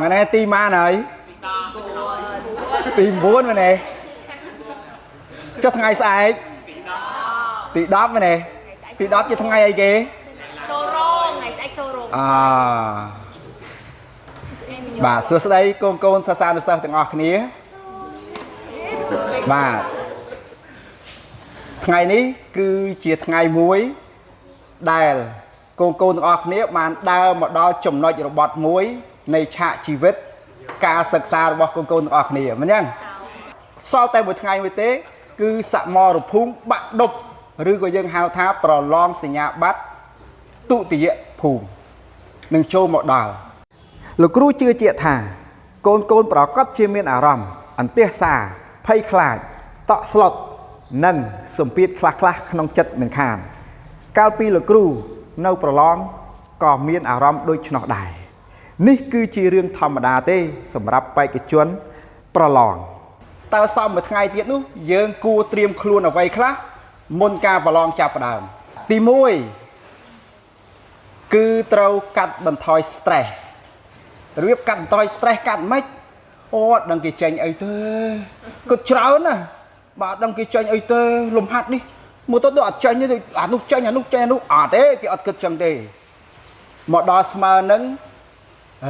ngày nay tim ma này tìm bốn vậy này cho thằng ngày sai tị đáp vậy này tị đáp cho thằng ngày ấy kì bà xưa đây con xa được sao từng ngọt ní bà ngày ní cứ chia ngày muối đài con ngọt ní mà đau mà đo chùm nói cho bọt muối này chạ chi vết ca sực xaរបស់កូនអស់គ្នាមែនទេសល់តែមួយថ្ងៃមួយទេគឺសមរភូមិបាក់ដប់ឬក៏យើងហៅថាប្រឡងសញ្ញាបត្រទុតិយភូមិនឹងចូលមកដល់លោកគ្រូជឿជាក់ថាកូនប្រកាសជាមានអារម្មណ៍អន្ទះសារភ័យខ្លាចតក់ស្លុតនិងសម្ពាធខ្លះក្នុងចិត្តមិនខានកាលពីលោកគ្រូនៅប្រឡងក៏មានអារម្មណ៍ដូចឆ្នោះដែរនេះគឺជារឿងធម្មតាទេសម្រាប់បេក្ខជនប្រឡងតើសមមួយថ្ងៃទៀតនោះយើងគួរត្រៀមខ្លួនអ្វីខ្លះមុនការប្រឡងចាប់ផ្ដើមទី1គឺត្រូវកាត់បន្ថយ stress របៀបកាត់បន្ថយ stress កាត់មិនអូអត់ដឹងគេចេញអីទេគិតច្រើនណាបាទដឹងគេចេញអីទេលំហាត់នេះមើលទៅដូចអត់ចេញទេអានោះចេញអានោះចេញអានោះអត់ទេគេអត់គិតចឹងទេមកដល់ស្មើនឹង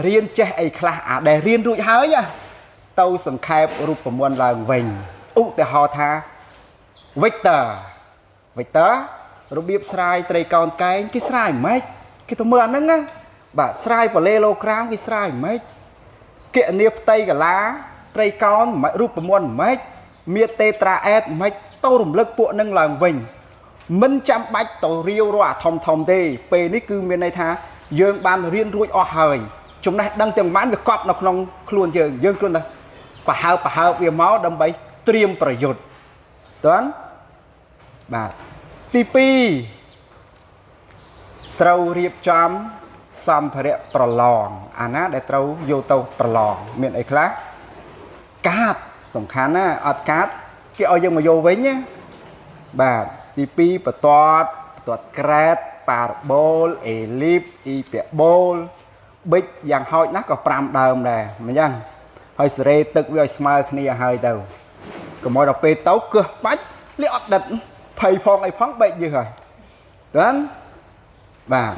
រៀនចេះអីខ្លះអាដែលរៀនរួចហើយទៅសង្ខេបរូបមន្តឡើងវិញឧទាហរណ៍ថា Victor របៀបស្រាយត្រីកោណកែងគេស្រាយមិនគេទៅមើលអាហ្នឹងណាបាទស្រាយប៉ាឡេឡូក្រាមគេស្រាយមិនគណនាផ្ទៃកាឡាត្រីកោណរូបមន្តមិនមានតេត្រាអេតមិនទៅរំលឹកពួកហ្នឹងឡើងវិញមិនចាំបាច់ទៅរាវរកអាធំទេពេលនេះគឺមានន័យថាយើងបានរៀនរួចអស់ហើយចំណេះដឹងទាំងបានវាកប់នៅក្នុងខ្លួនយើងគ្រាន់តែប្រហើបវាមកដើម្បីត្រៀមប្រយុទ្ធតើបាទទី2ត្រូវរៀបចំសម្ភារៈប្រឡងអាណាដែលត្រូវយកទៅប្រឡងមានអីខ្លះកាតសំខាន់ណាអត់កាតគេឲ្យយើងមកយកវិញណាបាទទី2បន្ទាត់ក្រែតប៉ារ៉ាបូលអេលីបអ៊ីពាបូលប៊ិចយ៉ាងហោចណាស់ក៏5ដើមដែរមិនចឹងហើយសេរីទឹកវាឲ្យស្មើគ្នាហើយទៅកុំឲ្យដល់ពេលទៅគឹះបាច់លៀអត់ដិតភ័យផងអីផងបែកយឺហើយហ្នឹងបាទ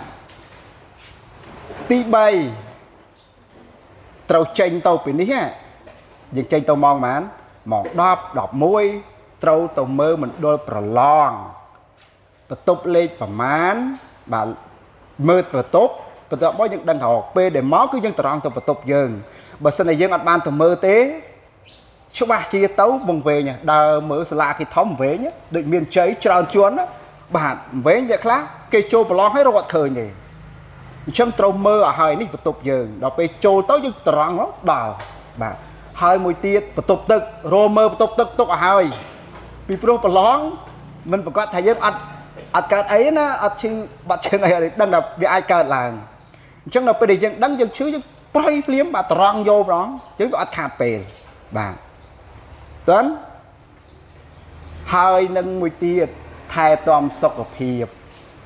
ទី3ត្រូវចេញទៅពីនេះយើងចេញទៅម៉ោងប៉ុន្មានម៉ោង10 11ត្រូវទៅមើលមណ្ឌលប្រឡងបន្ទប់លេខប្រមាណបាទមើលបន្ទប់មកយើងដឹងថាពេលដែលមកគឺយើងត្រង់ទៅបន្ទប់យើងបើសិនតែយើងអត់បានទៅមើលទេច្បាស់ជាទៅវង្វេងដើរមើលសាលាគេធំវែងដូចមានជ័យច្រើនជាន់បាទវែងតែខ្លះគេចូលប្រឡងឲ្យរត់ឃើញទេអញ្ចឹងត្រូវមើលឲ្យហើយនេះបន្ទប់យើងដល់ពេលចូលទៅយើងត្រង់ដល់បាទហើយមួយទៀតបន្ទប់ទឹករមើលបន្ទប់ទឹកទុកឲ្យហើយពីព្រោះប្រឡងមិនប្រកាសថាយើងអត់កើតអីណាអត់ឈឺបាត់ជើងអីដឹងថាវាអាចកើតឡើងអញ្ចឹងដល់ពេលដែលយើងដឹងយើងឈឺយើងប្រៃភ្លាមបាទត្រង់យកប្រងយើងក៏អត់ខាតពេលបាទតើហើយនឹងមួយទៀតថែទាំសុខភាព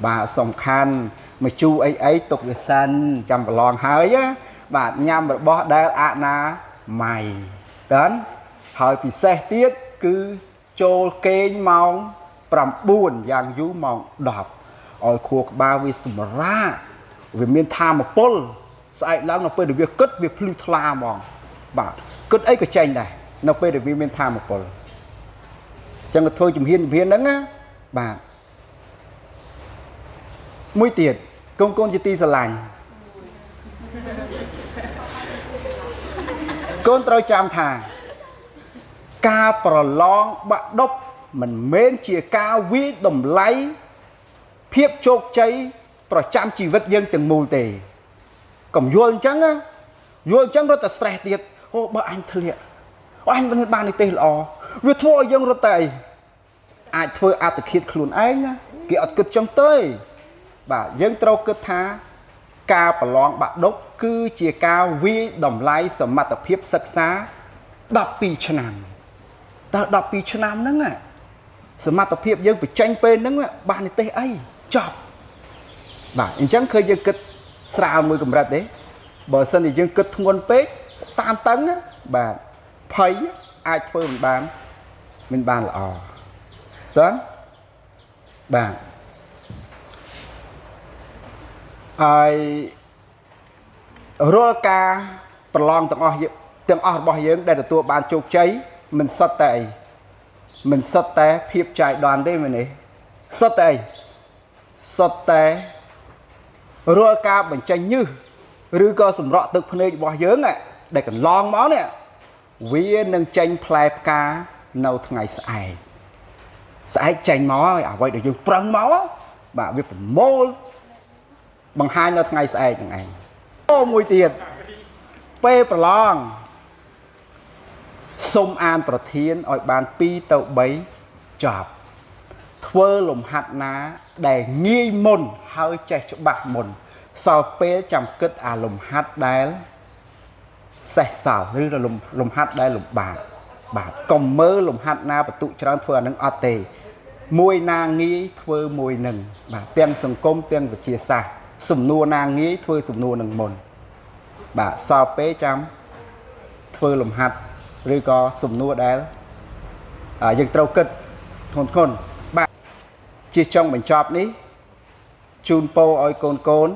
បាទសំខាន់មកជូរអីទុកវាសិនចាំប្រឡងហើយបាទញ៉ាំរបស់ដែលអនាម័យតើហើយពិសេសទៀតគឺចូលគេងម៉ោង9យ៉ាងយូរម៉ោង10ឲ្យខួរក្បាលវាសម្រាកវាមានថាមពលស្អែកឡើងនៅពេលដែលវាគិតវាភ្លឺថ្លាហ្មងបាទគិតអីក៏ចេញដែរនៅពេលដែលវាមានថាមពលអញ្ចឹងទៅធ្វើជំហានហ្នឹងណាបាទមួយទៀតកូនជាទីស្រឡាញ់កូនត្រូវចាំថាការប្រឡងបាក់ដប់មិនមែនជាការវាយតម្លៃភាពជោគជ័យប្រចាំជីវិតយើងទាំងមូលទេកុំយល់អញ្ចឹងរត់តែ stress ទៀតអូបើអញធ្លាក់អញមិនបាននេះទេល្អវាធ្វើឲ្យយើងរត់តែអីអាចធ្វើអត្តឃាតខ្លួនឯងណាគេអត់គិតចឹងទេបាទយើងត្រូវគិតថាការប្រឡងបាក់ដប់គឺជាការវាយតម្លៃសមត្ថភាពសិក្សា12ឆ្នាំតើ12ឆ្នាំហ្នឹងសមត្ថភាពយើងបញ្ចេញពេលហ្នឹងបាននិទេសអីចប់បាទអញ្ចឹងឃើញយើងគិតស្រាលមួយកម្រិតទេ បើសិនជាយើងគិតធ្ងន់ពេកតានតឹងបាទភ័យអាចធ្វើមិនបានល្អតើបាទហើយរាល់ការប្រឡងទាំងអស់របស់យើងដែលទទួលបានជោគជ័យមិនសុទ្ធតែអីមិនសុទ្ធតែភាពចាយដន់ទេមែនទេសុទ្ធតែអីសុទ្ធតែរាល់ការបញ្ចេញញើសឬក៏សម្រក់ទឹកភ្នែករបស់យើងដែលកន្លងមកនេះវានឹងចេញផ្លែផ្កានៅថ្ងៃស្អែកចេញមកហើយអ្វីដែលយើងប្រឹងមកបាទវាប្រមូលបង្ហាញនៅថ្ងៃស្អែកហ្នឹងឯងអូមួយទៀតពេលប្រឡងសូមអានប្រធានឲ្យបាន2ទៅ3ចប់ធ្វើលំហាត់ណាដែលងាយមុនហើយចេះច្បាស់មុនសល់ពេលចាំគិតអាលំហាត់ដែលសេះសល់ឬលំហាត់ដែលលំបាកបាទកុំមើលលំហាត់ណាបន្ទុកច្រើនធ្វើអានឹងអត់ទេមួយណាងាយធ្វើមួយនឹងបាទទាំងសង្គមទាំងវិទ្យាសាស្ត្រសំណួរណាងាយធ្វើសំណួរនឹងមុនបាទសល់ពេលចាំធ្វើលំហាត់ឬក៏សំណួរដែលយើងត្រូវគិតធ្ងន់បាទជាចុងបញ្ចប់នេះជូនពរឲ្យកូន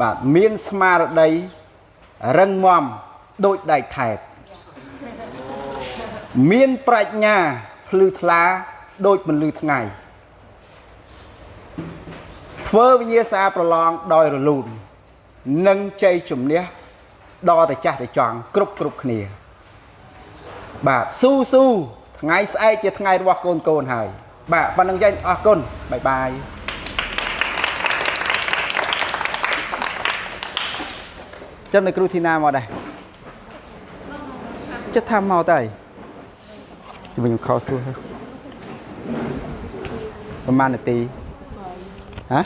បាទមានស្មារតីរឹងមាំដូចដែកថែបមានប្រាជ្ញាភ្លឺថ្លាដូចពន្លឺថ្ងៃធ្វើវិញ្ញាសាប្រឡងដោយរលូននិងជ័យជំនះដល់តែចាស់តែចង់គ្រប់គ្នាបាទស៊ូថ្ងៃស្អែកជាថ្ងៃរបស់កូនហើយបាទប៉ុណ្្នឹងយ៉ាងអរគុណបាយបាយចាំនៅគ្រូធីណាមកដែរចិត្តថាមកទៅជួយខ្ញុំខោសួរប្រហែលនាទីហ៎